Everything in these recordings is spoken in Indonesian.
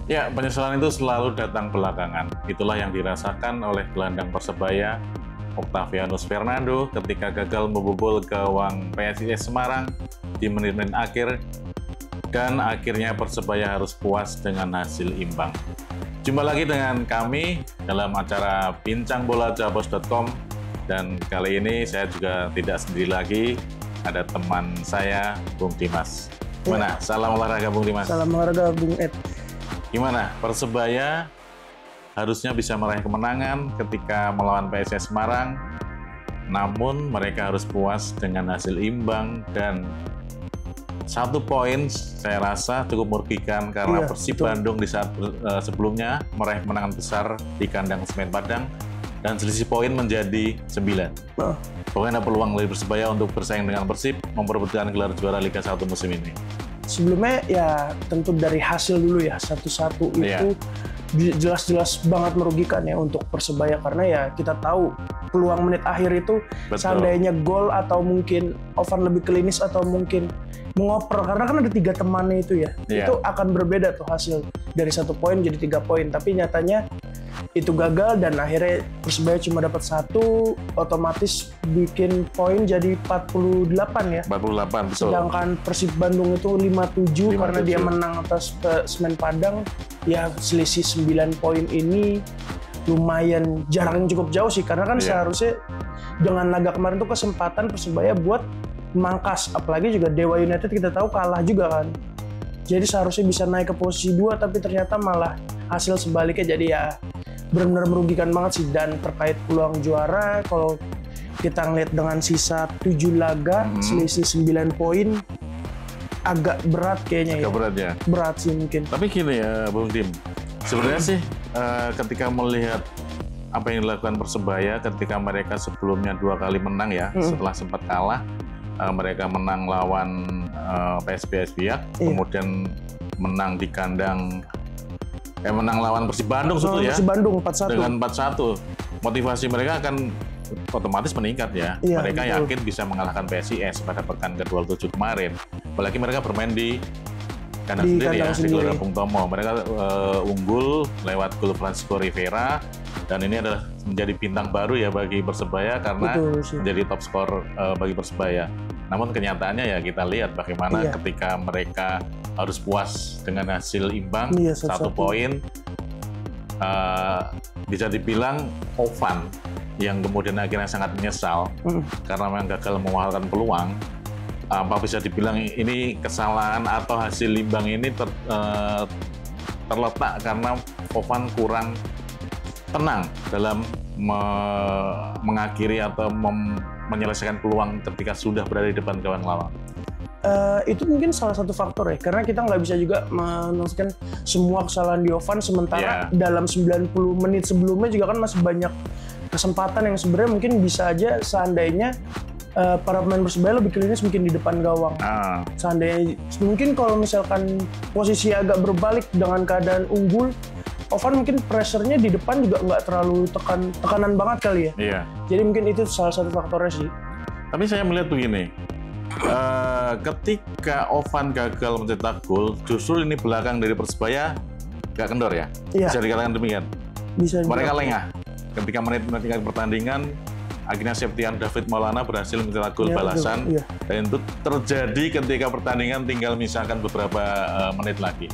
Ya, penyesalan itu selalu datang belakangan. Itulah yang dirasakan oleh gelandang Persebaya, Octavianus Fernando, ketika gagal membobol gawang PSIS Semarang di menit-menit akhir, dan akhirnya Persebaya harus puas dengan hasil imbang. Jumpa lagi dengan kami dalam acara bincangbolajabos.com, dan kali ini saya juga tidak sendiri lagi, ada teman saya, Bung Dimas. Gimana? Salam olahraga, Bung Dimas. Salam olahraga, Bung Ed. Gimana? Persebaya harusnya bisa meraih kemenangan ketika melawan PSIS Semarang, namun mereka harus puas dengan hasil imbang, dan 1 poin saya rasa cukup merugikan karena Persib Bandung di saat sebelumnya meraih kemenangan besar di kandang Semen Padang dan selisih poin menjadi 9. Pokoknya ada peluang dari Persebaya untuk bersaing dengan Persib memperebutkan gelar juara Liga 1 musim ini. Sebelumnya ya tentu dari hasil dulu ya, 1-1 itu jelas-jelas banget merugikan ya untuk Persebaya, karena ya kita tahu peluang menit akhir itu seandainya gol atau mungkin Ovan lebih klinis atau mungkin mengoper, karena kan ada 3 temannya itu ya, itu akan berbeda tuh hasil dari 1 poin jadi 3 poin, tapi nyatanya itu gagal dan akhirnya Persebaya cuma dapat 1, otomatis bikin poin jadi 48 ya. 48, betul. Sedangkan Persib Bandung itu 57 karena dia menang atas Semen Padang. Ya selisih 9 poin ini lumayan jaraknya cukup jauh sih, karena kan seharusnya dengan laga kemarin tuh kesempatan Persebaya buat mangkas, apalagi juga Dewa United kita tahu kalah juga kan. Jadi seharusnya bisa naik ke posisi 2, tapi ternyata malah hasil sebaliknya, jadi ya benar-benar merugikan banget sih. Dan terkait peluang juara, kalau kita ngeliat dengan sisa 7 laga, selisih 9 poin, agak berat kayaknya. Agak berat ya? Berat sih mungkin. Tapi gini ya Bung Dim, sebenarnya sih ketika melihat apa yang dilakukan Persebaya ketika mereka sebelumnya 2 kali menang ya, setelah sempat kalah, mereka menang lawan PSBS Biak, kemudian menang di kandang menang lawan Persib Bandung Persib Bandung 4-1. Dengan 4-1. Motivasi mereka akan otomatis meningkat ya. Mereka yakin bisa mengalahkan PSIS pada pekan ke-27 kemarin. Apalagi mereka bermain di kandang sendiri ya, di Gelora Bung Tomo. Mereka unggul lewat gol Francisco Rivera, dan ini adalah menjadi bintang baru ya bagi Persebaya karena menjadi top skor bagi Persebaya. Namun kenyataannya ya kita lihat bagaimana ketika mereka harus puas dengan hasil imbang 1 poin, bisa dibilang Ovan yang kemudian akhirnya sangat menyesal karena memang gagal memahalkan peluang. Apa bisa dibilang ini kesalahan atau hasil imbang ini terletak karena Ovan kurang tenang dalam mengakhiri atau menyelesaikan peluang ketika sudah berada di depan kawan lawan. Itu mungkin salah satu faktor ya, karena kita nggak bisa juga menyelesaikan semua kesalahan di Ovan, sementara dalam 90 menit sebelumnya juga kan masih banyak kesempatan yang sebenarnya mungkin bisa aja seandainya para pemain Persebaya lebih klinis mungkin di depan gawang. Seandainya mungkin kalau misalkan posisi agak berbalik dengan keadaan unggul, Ovan mungkin pressure-nya di depan juga nggak terlalu tekanan banget kali ya. Jadi mungkin itu salah satu faktornya sih. Tapi saya melihat begini, ketika Ovan gagal mencetak gol, justru ini belakang dari Persebaya nggak kendor ya? Bisa dikatakan demikian? Bisa. Mereka lengah. Ketika menit-menit pertandingan, akhirnya Septian David Maulana berhasil mencetak gol balasan, dan itu terjadi ketika pertandingan tinggal misalkan beberapa menit lagi.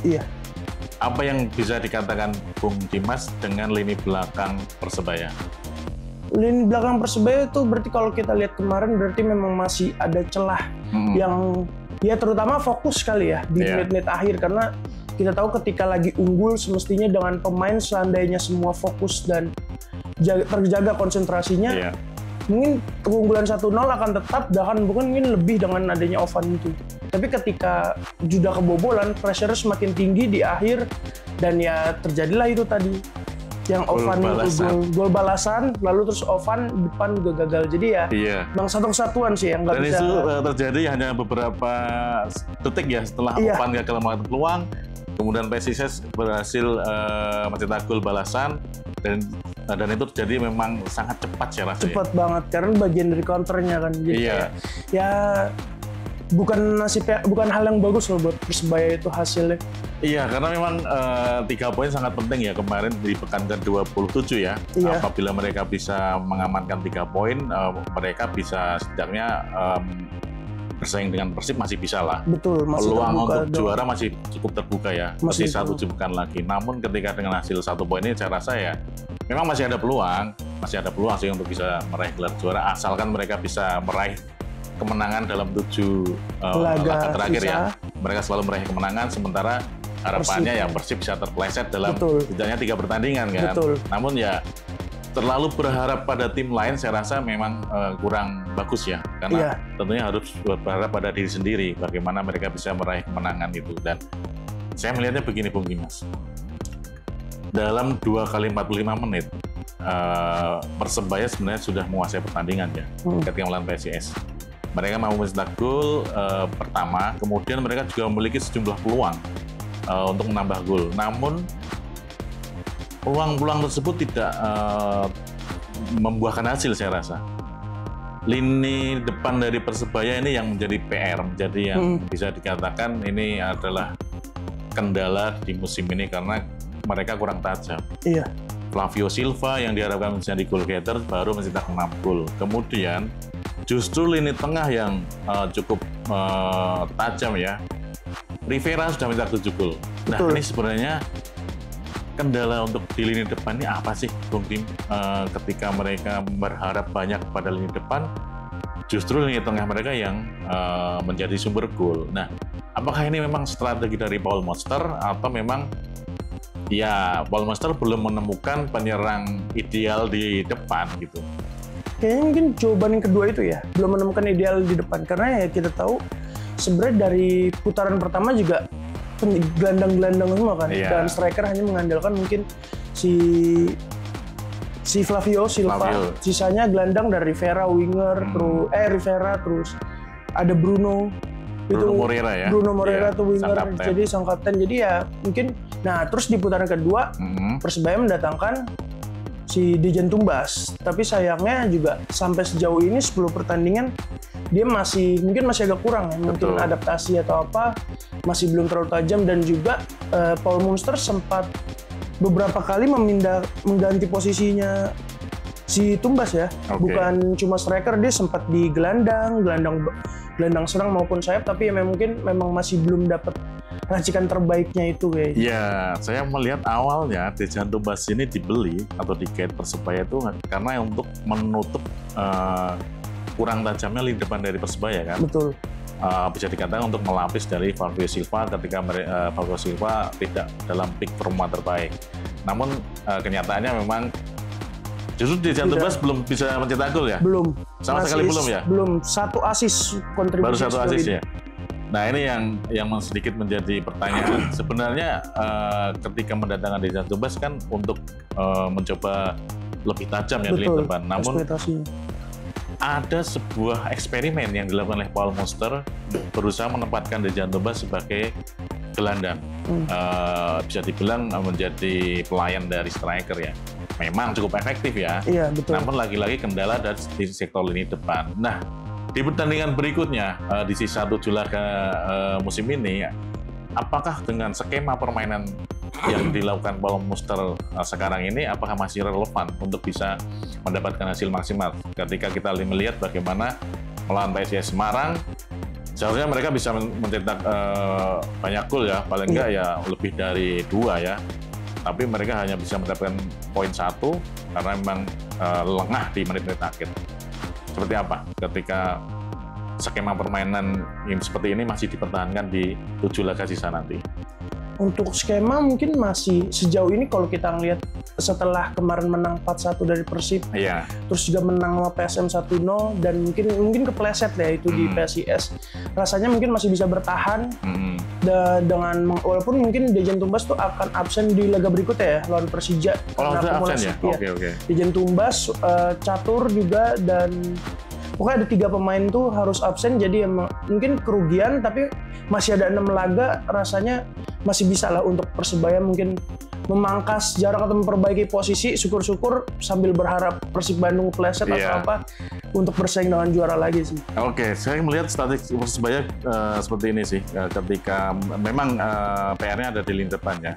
Apa yang bisa dikatakan Bung Dimas dengan lini belakang Persebaya? Lini belakang Persebaya itu berarti kalau kita lihat kemarin berarti memang masih ada celah yang ya terutama fokus kali ya di menit-menit akhir, karena kita tahu ketika lagi unggul semestinya dengan pemain seandainya semua fokus dan terjaga konsentrasinya, mungkin keunggulan 1-0 akan tetap, bahkan mungkin lebih dengan adanya Ovan itu. Tapi ketika sudah kebobolan, pressure semakin tinggi di akhir, dan ya terjadilah itu tadi yang Ovan gol balasan, lalu terus Ovan depan juga gagal. Jadi ya memang satu kesatuan sih yang nggak bisa. Dan itu terjadi hanya beberapa detik ya setelah Ovan gagal melakukan peluang, kemudian PSIS berhasil mencetak gol balasan, dan itu terjadi memang sangat cepat ya rasanya. Cepat banget karena bagian dari counternya kan. Jadi ya bukan hal yang bagus loh buat Persebaya itu hasilnya. Iya, karena memang 3 poin sangat penting ya kemarin di pekan ke-27 ya. Iya. Apabila mereka bisa mengamankan 3 poin, mereka bisa setidaknya bersaing dengan Persib masih bisa lah. Betul, masih peluang terbuka untuk juara masih cukup terbuka ya. Masih 7 pekan lagi. Namun ketika dengan hasil 1 poin ini saya rasa ya memang masih ada peluang sih untuk bisa meraih gelar juara asalkan mereka bisa meraih kemenangan dalam 7 laga terakhir ya. Mereka selalu meraih kemenangan sementara harapannya ya Persib bisa terpleset dalam tidaknya 3 pertandingan kan. Betul. Namun ya terlalu berharap pada tim lain saya rasa memang kurang bagus ya, karena tentunya harus berharap pada diri sendiri bagaimana mereka bisa meraih kemenangan itu. Dan saya melihatnya begini Bung Dimas, dalam 2 kali 45 menit Persebaya sebenarnya sudah menguasai pertandingan ya ketika melawan PSIS. Mereka mampu mencetak gol pertama, kemudian mereka juga memiliki sejumlah peluang untuk menambah gol. Namun peluang-peluang tersebut tidak membuahkan hasil saya rasa. Lini depan dari Persebaya ini yang menjadi PR, menjadi yang bisa dikatakan ini adalah kendala di musim ini karena mereka kurang tajam. Iya. Flavio Silva yang diharapkan menjadi goal getter baru mencetak 6 gol. Kemudian justru lini tengah yang cukup tajam ya. Rivera sudah mencetak 7 gol. Nah, ini sebenarnya kendala untuk di lini depan ini apa sih, Bung Tim? Ketika mereka berharap banyak pada lini depan, justru lini tengah mereka yang menjadi sumber gol. Nah, apakah ini memang strategi dari Paul Monster atau memang ya Paul Monster belum menemukan penyerang ideal di depan gitu? Kayaknya mungkin jawaban yang kedua itu ya, belum menemukan ideal di depan. Karena ya kita tahu sebenarnya dari putaran pertama juga gelandang-gelandang semua kan, dan striker hanya mengandalkan mungkin si Flavio Silva, sisanya gelandang dari Rivera, winger, terus ada Bruno Moreira ya, Bruno Moreira tuh winger, jadi sang kapten. Jadi ya mungkin, nah terus di putaran kedua Persebaya mendatangkan si Dejan Tumbas, tapi sayangnya juga sampai sejauh ini 10 pertandingan dia mungkin masih agak kurang ya, mungkin adaptasi atau apa masih belum terlalu tajam. Dan juga Paul Monster sempat beberapa kali mengganti posisinya si Tumbas ya, bukan cuma striker, dia sempat di gelandang serang maupun sayap, tapi ya mungkin memang masih belum dapat racikan terbaiknya itu kayaknya. Ya, saya melihat awalnya Dejan Tumbas ini dibeli atau digait Persebaya itu karena untuk menutup kurang tajamnya lini depan dari Persebaya kan. Betul. Bisa dikatakan untuk melapis dari Flavio Silva ketika Flavio Silva tidak dalam peak performa terbaik. Namun kenyataannya memang justru Dejan Tumbas belum bisa mencetak gol ya? Belum. Sama sekali belum ya? Belum. 1 assist kontribusi. Baru 1 assist ya? Nah ini yang sedikit menjadi pertanyaan. Sebenarnya ketika mendatangkan Dejan Tumbas kan untuk mencoba lebih tajam ya di lini depan. Namun ada sebuah eksperimen yang dilakukan oleh Paul Monster berusaha menempatkan Dejan Tumbas sebagai gelandang. Bisa dibilang menjadi pelayan dari striker ya. Memang cukup efektif ya. Iya, betul. Namun lagi-lagi kendala dari di sektor lini depan. Nah, di pertandingan berikutnya di sisa 7 laga musim ini, apakah dengan skema permainan yang dilakukan Paul Monster sekarang ini, apakah masih relevan untuk bisa mendapatkan hasil maksimal? Ketika kita melihat bagaimana melawan PSIS Semarang, seharusnya mereka bisa mencetak banyak gol ya, paling enggak ya lebih dari 2 ya. Tapi mereka hanya bisa mendapatkan poin 1 karena memang lengah di menit-menit akhir. Seperti apa ketika skema permainan yang seperti ini masih dipertahankan di 7 laga sisa nanti? Untuk skema mungkin masih sejauh ini kalau kita ngelihat setelah kemarin menang 4-1 dari Persib, terus juga menang sama PSM 1-0 dan mungkin kepleset ya itu di PSIS, rasanya mungkin masih bisa bertahan dengan walaupun mungkin Dejan Tumbas tuh akan absen di laga berikutnya ya lawan Persija. Karena absen ya? Dejan Tumbas, Catur juga, dan pokoknya ada 3 pemain tuh harus absen, jadi emang mungkin kerugian, tapi masih ada 6 laga, rasanya masih bisa lah untuk Persebaya mungkin memangkas jarak atau memperbaiki posisi, syukur-syukur sambil berharap Persib Bandung pleset atau apa untuk bersaing dengan juara lagi sih. Oke, saya melihat statistik Persebaya seperti ini sih. Ketika memang PR-nya ada di lini depan ya.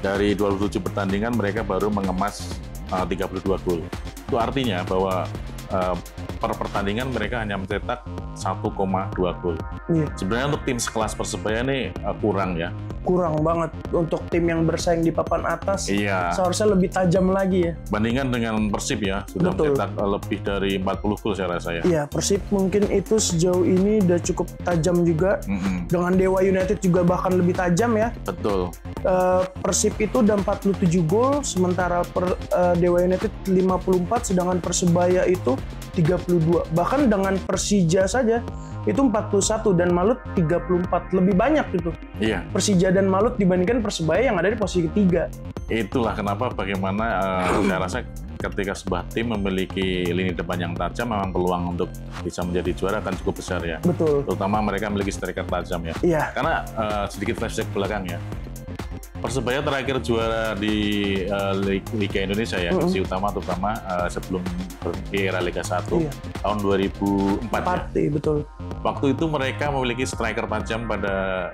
Dari 27 pertandingan mereka baru mengemas 32 gol. Itu artinya bahwa per pertandingan mereka hanya mencetak 1,2 gol. Sebenarnya untuk tim sekelas Persebaya ini kurang ya. Kurang banget untuk tim yang bersaing di papan atas. Seharusnya lebih tajam lagi ya. Bandingkan dengan Persib ya, sudah mencetak lebih dari 40 gol saya rasa ya. Iya, Persib mungkin itu sejauh ini udah cukup tajam juga. Dengan Dewa United juga bahkan lebih tajam ya. Betul. Persib itu udah 47 gol, sementara Dewa United 54, sedangkan Persebaya itu 32. Bahkan dengan Persija saja itu 41 dan Malut 34. Lebih banyak itu. Iya. Persija dan Malut dibandingkan Persebaya yang ada di posisi ketiga. Itulah kenapa bagaimana saya rasa ketika sebuah tim memiliki lini depan yang tajam, memang peluang untuk bisa menjadi juara akan cukup besar ya. Betul. Terutama mereka memiliki striker tajam ya. Iya. Karena sedikit flashback belakang ya. Persebaya terakhir juara di Liga Indonesia ya, Persib Utama terutama sebelum berhenti era Liga 1 tahun 2004 ya. Betul. Waktu itu mereka memiliki striker tajam pada